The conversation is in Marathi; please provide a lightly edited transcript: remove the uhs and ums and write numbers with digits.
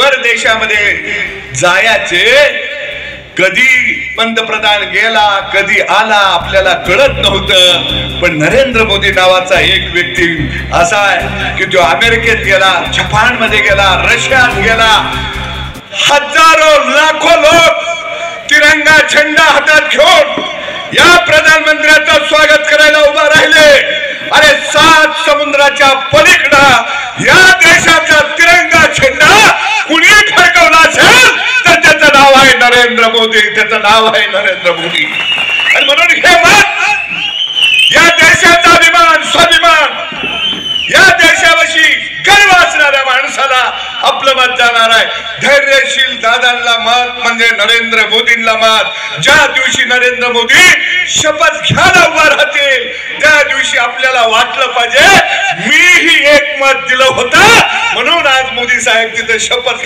परदेशामध्ये जायचे, कधी पंतप्रधान गेला कधी आला आपल्याला कळत नव्हतं। पण नरेंद्र मोदी नावाचा एक व्यक्ती असा आहे की जो अमेरिकेत गेला, जपान मध्ये गेला, रशियात गेला, हजारो लाखो लोक तिरंगा झेंडा हातात घेऊन या प्रधानमंत्र्याचं स्वागत करायला उभा राहिले। अरे 7 समुद्राच्या पलीकडे या देशाचा तिरंगा झेंडा कुणी फडकवला असेल तर त्याचं नाव आहे नरेंद्र मोदी, त्याचं नाव आहे नरेंद्र मोदी। आणि म्हणून हे मत या देशाचा अभिमान, स्वाभिमान, या देशाविषयी गर्व असणाऱ्या माणसाला आपलं मत जाणार आहे। धैर्यशील दादांना मत म्हणजे नरेंद्र मोदींना मत। ज्या दिवशी नरेंद्र मोदी शपथ घ्यायला उभा राहतील त्या दिवशी आपल्याला वाटलं पाहिजे मीही एक मत दिलं होतं म्हणून आज मोदी साहेब तिथे शपथ